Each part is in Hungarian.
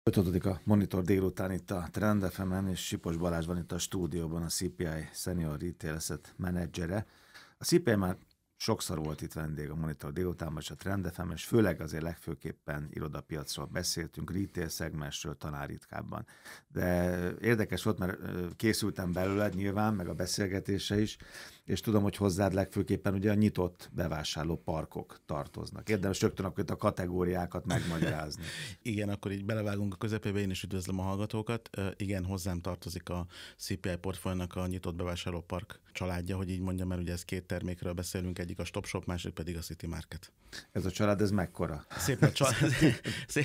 Folytatódik a Monitor délután itt a Trend FM-en, és Sipos Balázs van itt a stúdióban, a CPI Senior Retail Asset menedzsere. A CPI már sokszor volt itt vendég a Monitor délutánban, és a Trend FM-en, és főleg azért legfőképpen irodapiacról beszéltünk, retail szegmensről talán ritkábban. De érdekes volt, mert készültem belőled nyilván, meg a beszélgetése is, és tudom, hogy hozzád legfőképpen ugye a nyitott bevásárló parkok tartoznak. Érdemes rögtön akkor itt a kategóriákat megmagyarázni. Igen, akkor így belevágunk a közepébe, én is üdvözlöm a hallgatókat. Igen, hozzám tartozik a CPI portfóliónak a nyitott bevásárlópark családja, hogy így mondjam, mert ugye ez két termékről beszélünk, egyik a Stop Shop, másik pedig a City Market. Ez a család, ez mekkora?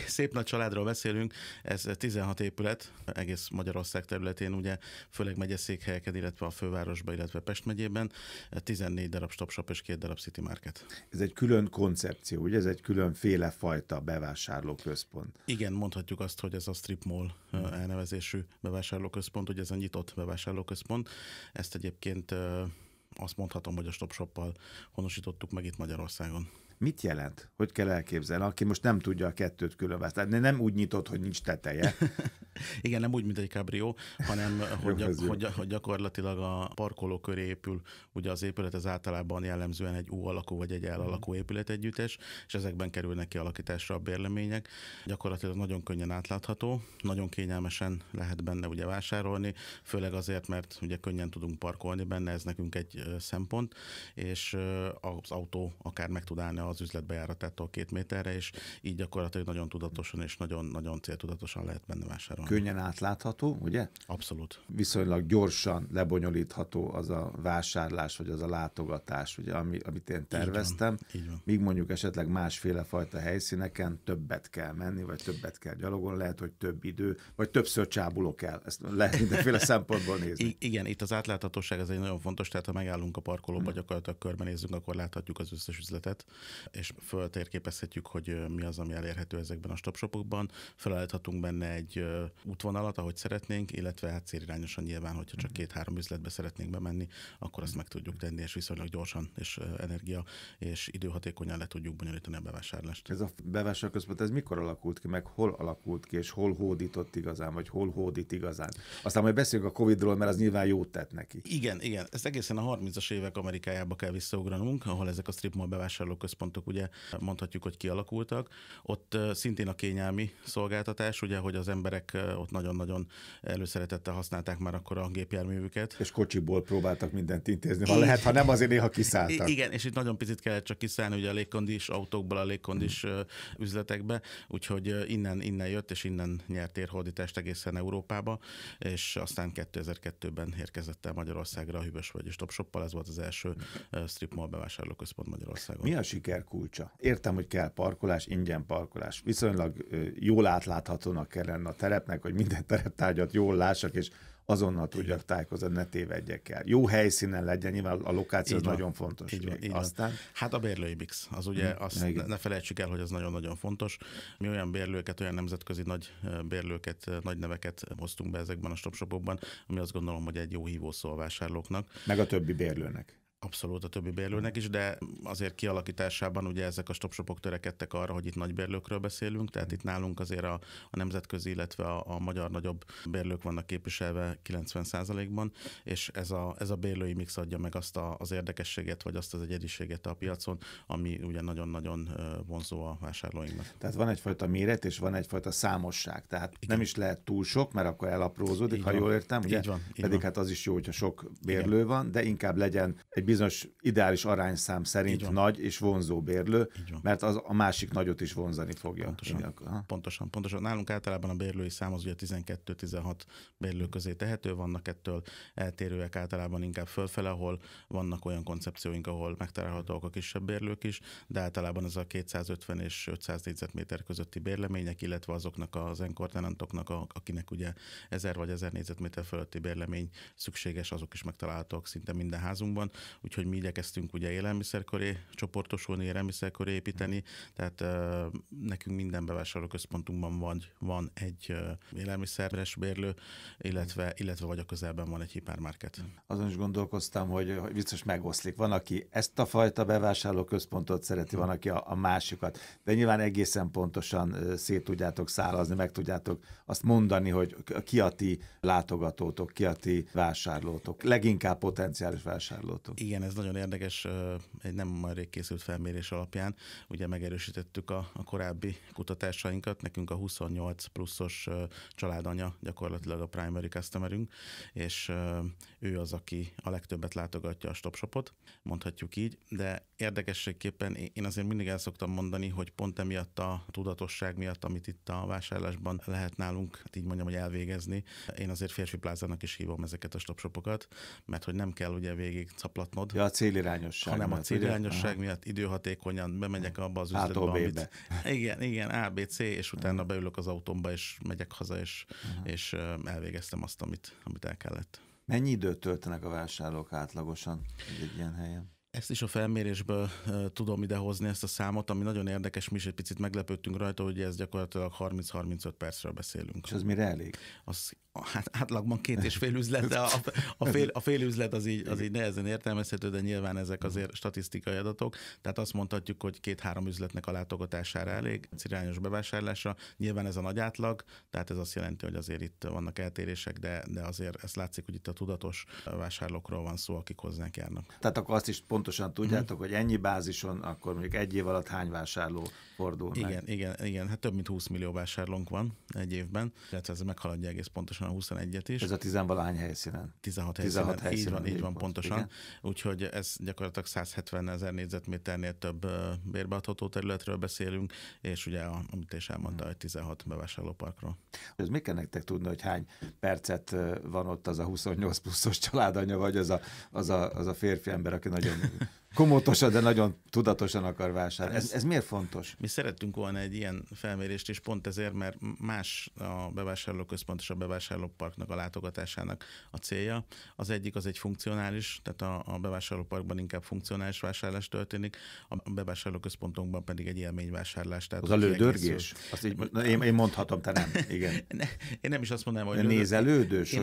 Szép nagy családról beszélünk, ez 16 épület, egész Magyarország területén, ugye főleg megyeszékhelyeken, illetve a fővárosban, illetve Pest megyében, 14 darab Stop Shop és 2 darab City Market. Ez egy külön koncepció, ugye? Ez egy különféle fajta bevásárlóközpont. Igen, mondhatjuk azt, hogy ez a Strip Mall elnevezésű bevásárlóközpont, ugye ez a nyitott bevásárlóközpont. Ezt egyébként azt mondhatom, hogy a Stop Shoppal honosítottuk meg itt Magyarországon. Mit jelent? Hogy kell elképzelni? Aki most nem tudja a kettőt különválasztani. Nem úgy nyitott, hogy nincs teteje. Igen, nem úgy, mint egy cabrió, hanem hogy gyakorlatilag a parkoló köré épül. Ugye az épület az általában jellemzően egy U alakú vagy egy L alakú épületegyüttes, és ezekben kerülnek ki alakításra a bérlemények. Gyakorlatilag nagyon könnyen átlátható, nagyon kényelmesen lehet benne ugye vásárolni, főleg azért, mert ugye könnyen tudunk parkolni benne, ez nekünk egy szempont, és az autó akár meg tud állni az üzletbejáratától 2 méterre, és így gyakorlatilag nagyon tudatosan és nagyon céltudatosan lehet benne vásárolni. Könnyen átlátható, ugye? Abszolút. Viszonylag gyorsan lebonyolítható az a vásárlás, vagy az a látogatás, ugye, amit én terveztem. Így van. Míg mondjuk esetleg másféle fajta helyszíneken többet kell menni, vagy többet kell gyalogolni, lehet, hogy több idő, vagy többször csábulok el. Ezt lehet mindenféle szempontból nézni. Igen, itt az átláthatóság ez egy nagyon fontos, tehát ha megállunk a parkolóba, gyakorlatilag körbenézzünk, akkor láthatjuk az összes üzletet, és föltérképezhetjük, hogy mi az, ami elérhető ezekben a stopshopokban. Felállíthatunk benne egy útvonalat, ahogy szeretnénk, illetve hát célirányosan nyilván, hogyha csak 2-3 üzletbe szeretnénk bemenni, akkor azt meg tudjuk tenni, és viszonylag gyorsan és energia és időhatékonyan le tudjuk bonyolítani a bevásárlást. Ez a bevásárlóközpont, ez mikor alakult ki, meg hol alakult ki, és hol hódított igazán, vagy hol hódít igazán? Aztán majd beszéljünk a Covid-ról, mert az nyilván jót tett neki. Igen. Ezt egészen a 30-as évek Amerikájába kell visszaugranunk, ahol ezek a strip mall bevásárlóközpontok ugye mondhatjuk, hogy kialakultak. Ott szintén a kényelmi szolgáltatás, ugye, hogy az emberek ott nagyon-nagyon előszeretettel használták már akkor a gépjárművüket. És kocsiból próbáltak mindent intézni, ha lehet, ha nem, azért néha kiszálltak. Igen, és itt nagyon picit kellett csak kiszállni ugye a légkondis autókból, a légkondis üzletekbe, úgyhogy innen jött, és innen nyert térhódítást egészen Európába, és aztán 2002-ben érkezett el Magyarországra a Hűvösvölgyi Stop Shoppal, ez volt az első strip mall bevásárlóközpont Magyarországon. Mi a siker kulcsa? Értem, hogy kell parkolás, ingyen parkolás. Viszonylag jól átláthatónak kell lenni a terepnek, hogy minden tereptárgyat jól lássak, és azonnal tudjak tájékozni, ne tévedjek el. Jó helyszínen legyen, nyilván a lokáció az nagyon fontos. Így Aztán... van. Hát a bérlői mix, az ugye, azt ne felejtsük el, hogy az nagyon-nagyon fontos. Mi olyan bérlőket, olyan nemzetközi nagy bérlőket, nagy neveket hoztunk be ezekben a stopshopokban, ami azt gondolom, hogy egy jó hívószó a vásárlóknak. Meg a többi bérlőnek. Abszolút a többi bérlőnek is, de azért kialakításában ugye ezek a stopshopok törekedtek arra, hogy itt nagy bérlőkről beszélünk, tehát itt nálunk azért a nemzetközi, illetve a magyar nagyobb bérlők vannak képviselve 90%-ban, és ez a bérlői mix adja meg azt az érdekességet, vagy azt az egyediséget a piacon, ami ugye nagyon-nagyon vonzó a vásárlóinknak. Tehát van egyfajta méret, és van egyfajta számosság, tehát igen. Nem is lehet túl sok, mert akkor elaprózódik, így ha jól értem, ugye? Így van. Pedig hát az is jó, hogyha sok bérlő van, de inkább legyen egy bizonyos ideális arányszám szerint nagy és vonzó bérlő, mert az a másik nagyot is vonzani fogja. Pontosan. Nálunk általában a bérlői szám az ugye 12-16 bérlő közé tehető, vannak ettől eltérőek általában inkább fölfele, ahol vannak olyan koncepcióink, ahol megtalálhatók a kisebb bérlők is, de általában ez a 250 és 500 négyzetméter közötti bérlemények, illetve azoknak az anchor tenantoknak, akinek ugye 1000 vagy 1000 négyzetméter fölötti bérlemény szükséges, azok is megtalálhatók szinte minden házunkban. úgyhogy mi igyekeztünk ugye élelmiszer köré csoportosulni, élelmiszer köré építeni, tehát nekünk minden bevásárlóközpontunkban van egy élelmiszeres bérlő, illetve vagy a közelben van egy hipermarket. Azon is gondolkoztam, hogy biztos megoszlik. Van, aki ezt a fajta bevásárlóközpontot szereti, van, aki a másikat. De nyilván egészen pontosan szét tudjátok szálazni, meg tudjátok azt mondani, hogy ki a ti látogatótok, ki a ti vásárlótok, leginkább potenciális vásárlótok. Igen, ez nagyon érdekes, egy nem már rég készült felmérés alapján, ugye megerősítettük a korábbi kutatásainkat, nekünk a 28 pluszos családanya gyakorlatilag a primary customerünk, és ő az, aki a legtöbbet látogatja a Stop Shopot, mondhatjuk így, de érdekességképpen én azért mindig el szoktam mondani, hogy pont emiatt a tudatosság miatt, amit itt a vásárlásban lehet nálunk, hát így mondjam, hogy elvégezni, én azért férfi plázának is hívom ezeket a Stop Shopokat, mert hogy nem kell ugye végig caplatnod, ja, a célirányosság, hanem a célirányosság miatt időhatékonyan bemegyek abba az üzletbe, amit... Igen, A, B, C, és utána beülök az autómba, és megyek haza, és elvégeztem azt, amit el kellett. Mennyi időt töltenek a vásárlók átlagosan egy ilyen helyen? Ezt is a felmérésből tudom idehozni, ezt a számot, ami nagyon érdekes, mi is egy picit meglepődtünk rajta, hogy ez gyakorlatilag 30-35 percről beszélünk. És az mire elég? Az hát átlagban 2,5 üzlet, de a fél üzlet az így nehezen értelmezhető, de nyilván ezek azért statisztikai adatok, tehát azt mondhatjuk, hogy 2-3 üzletnek a látogatására elég, irányos bevásárlásra. Nyilván ez a nagy átlag, tehát ez azt jelenti, hogy azért itt vannak eltérések, de azért ezt látszik, hogy itt a tudatos vásárlókról van szó, akik hozzánk járnak. Tehát akkor azt is pontosan tudjátok, hogy ennyi bázison, akkor mondjuk egy év alatt hány vásárló fordul meg? Igen, hát több mint 20 millió vásárlónk van egy évben, illetve ez meghaladja egész pontosan a 21-et is. Ez a 10-valahány helyszínen? 16 helyszínen, így van pontosan. Igen. Úgyhogy ez gyakorlatilag 170 000 négyzetméternél több bérbeadható területről beszélünk, és ugye, amit is elmondta, hogy 16 bevásárlóparkról. Ez mi kell nektek tudni, hogy hány percet van ott az a 28 pluszos családanya, vagy az a férfi ember, aki nagyon komótosan, de nagyon tudatosan akar vásárolni. Ez miért fontos? Mi szerettünk volna egy ilyen felmérést is pont ezért, mert más a bevásárlóközpont és a bevásárlóparknak a látogatásának a célja. Az egyik az egy funkcionális, tehát a bevásárlóparkban inkább funkcionális vásárlás történik, a bevásárlóközpontunkban pedig egy élményvásárlás. Tehát az a lődörgés? Én mondhatom, te nem. Igen. Én nem is azt mondanám, hogy... Nézelődős,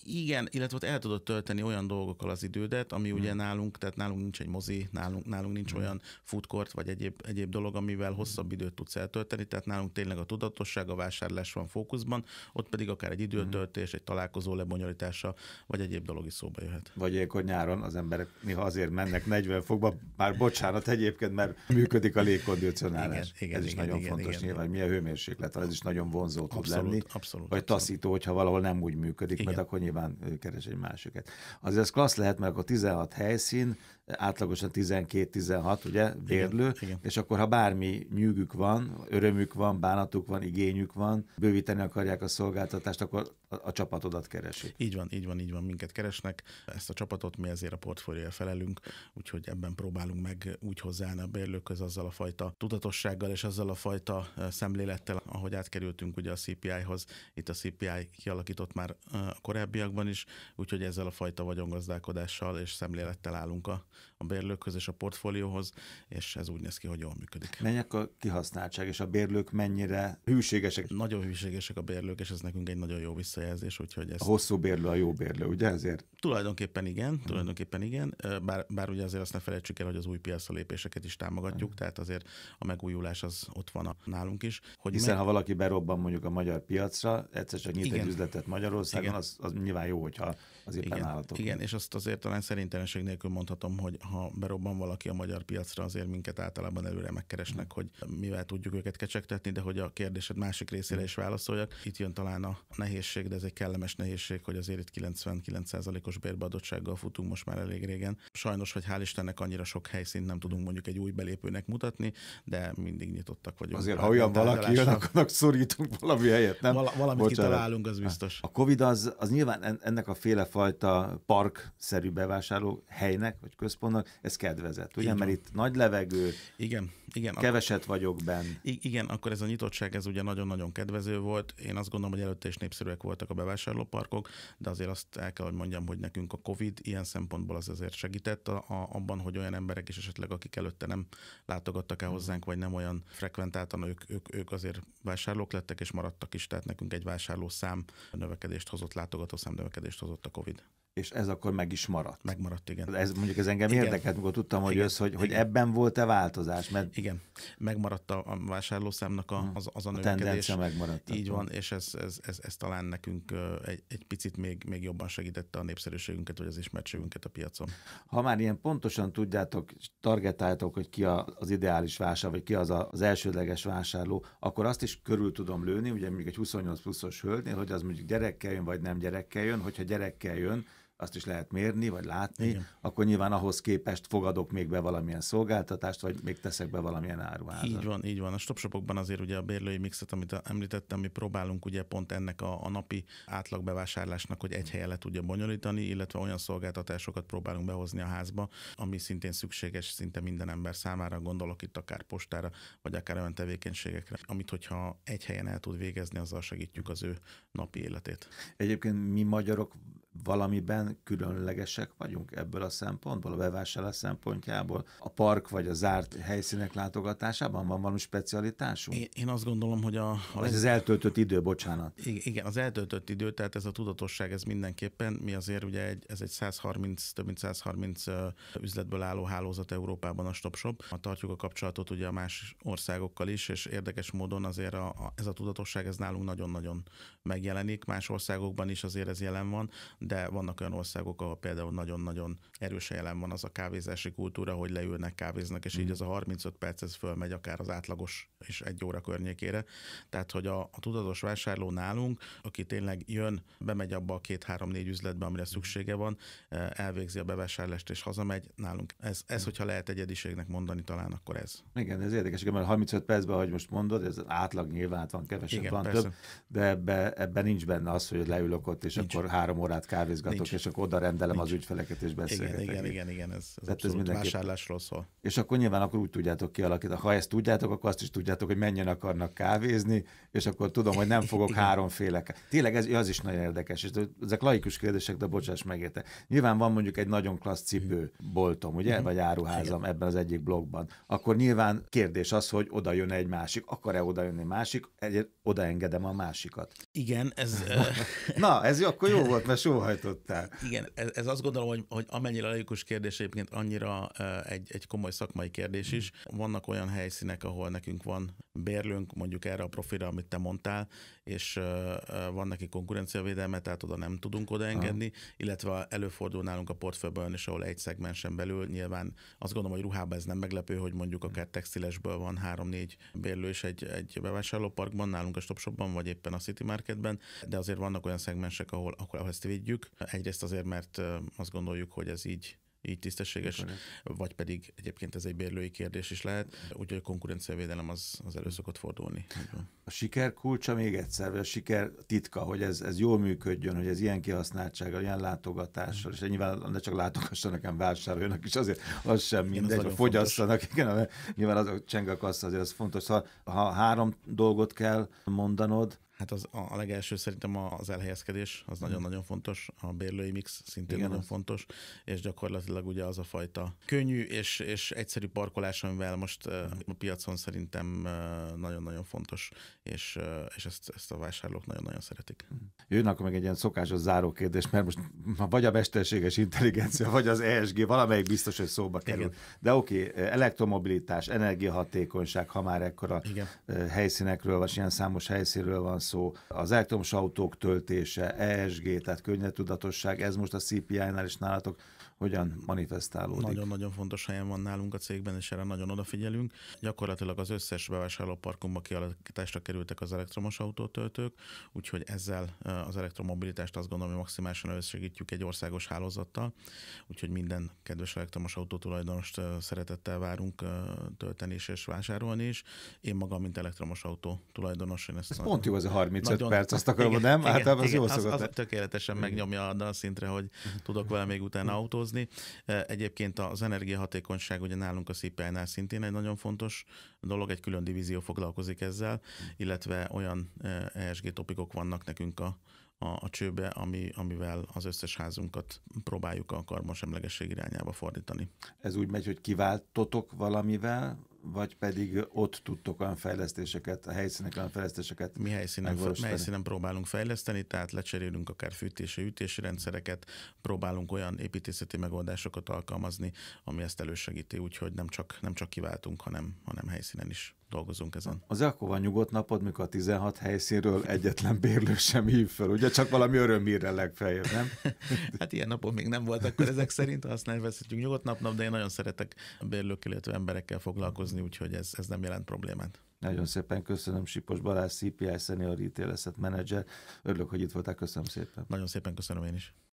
igen, illetve el tudod tölteni olyan dolgokkal az idődet, ami ugye nálunk nincs egy mozi, nálunk nincs olyan food court, vagy egyéb dolog, amivel hosszabb időt tudsz eltölteni, tehát nálunk tényleg a tudatosság, a vásárlás van fókuszban, ott pedig akár egy időtöltés, egy találkozó lebonyolítása, vagy egyéb dolog is szóba jöhet. Vagy ilyenkor nyáron az emberek néha azért mennek 40 fokba, már bocsánat egyébként, mert működik a légkondicionálás. Ez is nagyon fontos nyilván, hogy milyen hőmérséklet van, ez is nagyon vonzó tud lenni. Vagy taszító, hogyha valahol nem úgy működik, mert akkor nyilván keres egy másikat. Azért ez klassz lehet, mert akkor 16 helyszín, átlagosan 12-16, ugye, bérlő, igen. És akkor, ha bármi nyűgük van, örömük van, bánatuk van, igényük van, bővíteni akarják a szolgáltatást, akkor a csapatodat keresik. Így van, minket keresnek. Ezt a csapatot mi ezért a portfólióra felelünk, úgyhogy ebben próbálunk meg úgy hozzáállni a bérlőkhöz azzal a fajta tudatossággal és azzal a fajta szemlélettel, ahogy átkerültünk ugye a CPI-hoz. Itt a CPI kialakított már a korábbiakban is, úgyhogy ezzel a fajta vagyongazdálkodással és szemlélettel állunk a bérlőkhöz és a portfólióhoz, és ez úgy néz ki, hogy jól működik. Mennyek a kihasználtság, és a bérlők mennyire hűségesek? Nagyon hűségesek a bérlők, és ez nekünk egy nagyon jó visszajelzés, úgyhogy ez... A hosszú bérlő a jó bérlő, ugye ezért? Tulajdonképpen igen, bár ugye azért azt ne felejtsük el, hogy az új piacra lépéseket is támogatjuk, tehát azért a megújulás az ott van nálunk is. Hiszen ha valaki berobban mondjuk a magyar piacra, egyszer csak nyit egy üzletet Magyarországon, az nyilván jó, hogyha az éppen állatok. Igen, és azt azért talán szerintelenség nélkül mondhatom, hogy ha berobban valaki a magyar piacra, azért minket általában előre megkeresnek, hogy mivel tudjuk őket kecsegtetni, de hogy a kérdésed másik részére is válaszoljak. Itt jön talán a nehézség, de ez egy kellemes nehézség, hogy azért itt 99%-os bérbeadottsággal futunk most már elég régen. Sajnos, hogy hál' Istennek annyira sok helyszínt nem tudunk mondjuk egy új belépőnek mutatni, de mindig nyitottak vagyunk. Azért, ha olyan valaki jön, akkor szorítunk valami helyet, nem? Valamit kitalálunk, az biztos. A Covid az nyilván ennek a félefajta parkszerű bevásárló helynek, vagy központnak, ez kedvezett, ugye? Mert itt nagy levegő, igen, keveset vagyok benn. Igen, akkor ez a nyitottság, ez ugye nagyon-nagyon kedvező volt. Én azt gondolom, hogy előtte is népszerűek voltak a bevásárlóparkok, de azért azt el kell, hogy mondjam, hogy nekünk a Covid ilyen szempontból az azért segített abban, hogy olyan emberek is esetleg, akik előtte nem látogattak el hozzánk, vagy nem olyan frekventáltan, ők azért vásárlók lettek, és maradtak is, tehát nekünk egy vásárlószám növekedést hozott, látogatószám növekedést hozott a Covid. És ez akkor meg is maradt. Megmaradt, igen. Ez engem érdekelt, amikor tudtam, hogy jössz, hogy ebben volt-e változás. Mert... Igen, megmaradt a vásárlószámnak az a növekedés. Tendencia megmaradt. Így van, és ez talán nekünk egy picit még jobban segítette a népszerűségünket, vagy az ismertségünket a piacon. Ha már ilyen pontosan tudjátok, targetáljátok, hogy ki az ideális vásárló, vagy ki az elsődleges vásárló, akkor azt is körül tudom lőni, ugye mondjuk egy 28 pluszos hölgynél, hogy az mondjuk gyerekkel jön, vagy nem gyerekkel jön, hogyha gyerekkel jön, azt is lehet mérni, vagy látni, igen. Akkor nyilván ahhoz képest fogadok még be valamilyen szolgáltatást, vagy még teszek be valamilyen áruházat. Így van. A StopShopokban azért ugye a bérlői mixet, amit említettem, mi próbálunk ugye pont ennek a napi átlagbevásárlásnak, hogy egy helyen le tudja bonyolítani, illetve olyan szolgáltatásokat próbálunk behozni a házba, ami szintén szükséges szinte minden ember számára, gondolok itt akár postára, vagy akár olyan tevékenységekre, amit hogyha egy helyen el tud végezni, azzal segítjük az ő napi életét. Egyébként mi magyarok valamiben különlegesek vagyunk ebből a szempontból, a bevásárlás szempontjából? A park vagy a zárt helyszínek látogatásában van valami specialitásunk? Én azt gondolom, hogy ez az eltöltött idő, bocsánat. Igen, az eltöltött idő, tehát ez a tudatosság, ez mindenképpen. Mi azért ugye ez egy több mint 130 üzletből álló hálózat Európában a StopShop. Tartjuk a kapcsolatot ugye a más országokkal is, és érdekes módon azért ez a tudatosság, ez nálunk nagyon-nagyon megjelenik. Más országokban is azért ez jelen van, de vannak olyan országok, ahol például nagyon-nagyon erősen jelen van az a kávézási kultúra, hogy leülnek, kávéznak, és így az a 35 perc ez fölmegy akár az átlagos és 1 óra környékére. Tehát, hogy a tudatos vásárló nálunk, aki tényleg jön, bemegy abba a 2-3-4 üzletbe, amire szüksége van, elvégzi a bevásárlást és hazamegy, nálunk. Ez hogyha lehet egyediségnek mondani, talán akkor ez. Igen, ez érdekes, mert 35 percben, ahogy most mondod, ez átlag nyilván van, kevesebb, igen, van persze. Több, de ebben nincs benne az, hogy leülök ott, és nincs. Akkor 3 órát kávézgatok, nincs. És akkor oda rendelem nincs. Az ügyfeleket, és beszélgetek. Igen, ez abszolút vásárlásról szól. És akkor nyilván akkor úgy tudjátok kialakítani. Ha ezt tudjátok, akkor azt is tudjátok, hogy menjen akarnak kávézni, és akkor tudom, hogy nem fogok 3 féle. Tényleg az is nagyon érdekes, és ezek laikus kérdések, de bocsáss megérte. Nyilván van mondjuk egy nagyon klassz cipőboltom, ugye, vagy áruházam ebben az egyik blogban. Akkor nyilván kérdés az, hogy oda jön egy másik, akar-e oda jönni másik, odaengedem a másikat. Igen, ez... Na, ez akkor jó volt, mert sóhajtottál. Igen, ez azt gondolom, hogy amennyire laikus kérdés egyébként annyira egy komoly szakmai kérdés is. Vannak olyan helyszínek, ahol nekünk van bérlőnk, mondjuk erre a profilra, amit te mondtál, és van neki konkurenciavédelme, tehát oda nem tudunk odaengedni, illetve előfordul nálunk a portfőből is, ahol egy szegmensen belül. Nyilván azt gondolom, hogy ruhában ez nem meglepő, hogy mondjuk akár textilesből van 3-4 bérlő is egy bevásárlóparkban, nálunk a StopShopban, vagy éppen a City Marketben, de azért vannak olyan szegmensek, ahol ezt védjük. Egyrészt azért, mert azt gondoljuk, hogy ez így tisztességes, vagy pedig egyébként ez egy bérlői kérdés is lehet, úgyhogy a konkurenciavédelem az elő szokott fordulni. A siker kulcsa még egyszer, vagy a siker titka, hogy ez jól működjön, hogy ez ilyen kihasználtsággal, ilyen látogatással, és nyilván ne csak látogassanak, hanem vásároljanak is, azért az sem mindegy, hogy fogyasszanak. Igen, nyilván az a csengakassa azért az fontos. Ha 3 dolgot kell mondanod, hát a legelső szerintem az elhelyezkedés, az nagyon-nagyon fontos, a bérlői mix szintén igen, nagyon fontos, és gyakorlatilag ugye az a fajta könnyű és egyszerű parkolás, amivel most a piacon szerintem nagyon-nagyon fontos, és ezt a vásárlók nagyon-nagyon szeretik. Jön akkor meg egy ilyen szokásos zárókérdés, mert most vagy a mesterséges intelligencia, vagy az ESG, valamelyik biztos, hogy szóba kerül. Igen. De oké, elektromobilitás, energiahatékonyság, ha már ekkora helyszínekről, vagy ilyen számos helyszínről van szó, az elektromos autók töltése, ESG, tehát könnyedtudatosság, ez most a CPI-nál is nálatok hogyan manifestálódik? Nagyon-nagyon fontos helyen van nálunk a cégben, és erre nagyon odafigyelünk. Gyakorlatilag az összes bevásárlóparkunkba kialakításra kerültek az elektromos autótöltők, úgyhogy ezzel az elektromobilitást azt gondolom, hogy maximálisan elősegítjük egy országos hálózattal, úgyhogy minden kedves elektromos autótulajdonost szeretettel várunk tölteni is és vásárolni is. Én magam, mint elektromos autó tulajdonos, én ezt... Ez pont jó, az a 35 perc, azt akarom, nem? Általában az jó szokott. Az tökéletesen megnyomja a szintre, hogy tudok vele még utána autózni. foglalkozni. Egyébként az energiahatékonyság ugye nálunk a CPI-nál szintén egy nagyon fontos dolog, egy külön divízió foglalkozik ezzel, illetve olyan ESG topikok vannak nekünk a csőbe, amivel az összes házunkat próbáljuk a karbonsemlegesség irányába fordítani. Ez úgy megy, hogy kiváltotok valamivel, vagy pedig ott tudtok olyan fejlesztéseket, a helyszínek olyan fejlesztéseket Mi helyszínen próbálunk fejleszteni, tehát lecserélünk akár fűtési, ütési rendszereket, próbálunk olyan építészeti megoldásokat alkalmazni, ami ezt elősegíti, úgyhogy nem csak kiváltunk, hanem helyszínen is dolgozunk ezen. Az akkor van nyugodt napod, mikor a 16 helyszínről egyetlen bérlő sem hív fel, ugye? Csak valami örömhírre legfeljebb, nem? Hát ilyen napon még nem volt akkor ezek szerint, azt nevezhetjük nyugodt napnak, de én nagyon szeretek bérlőkkel, illetve emberekkel foglalkozni, úgyhogy ez nem jelent problémát. Nagyon szépen köszönöm, Sipos Balázs, CPI Senior Retail Asset Manager. Örülök, hogy itt voltál, köszönöm szépen. Nagyon szépen köszönöm én is.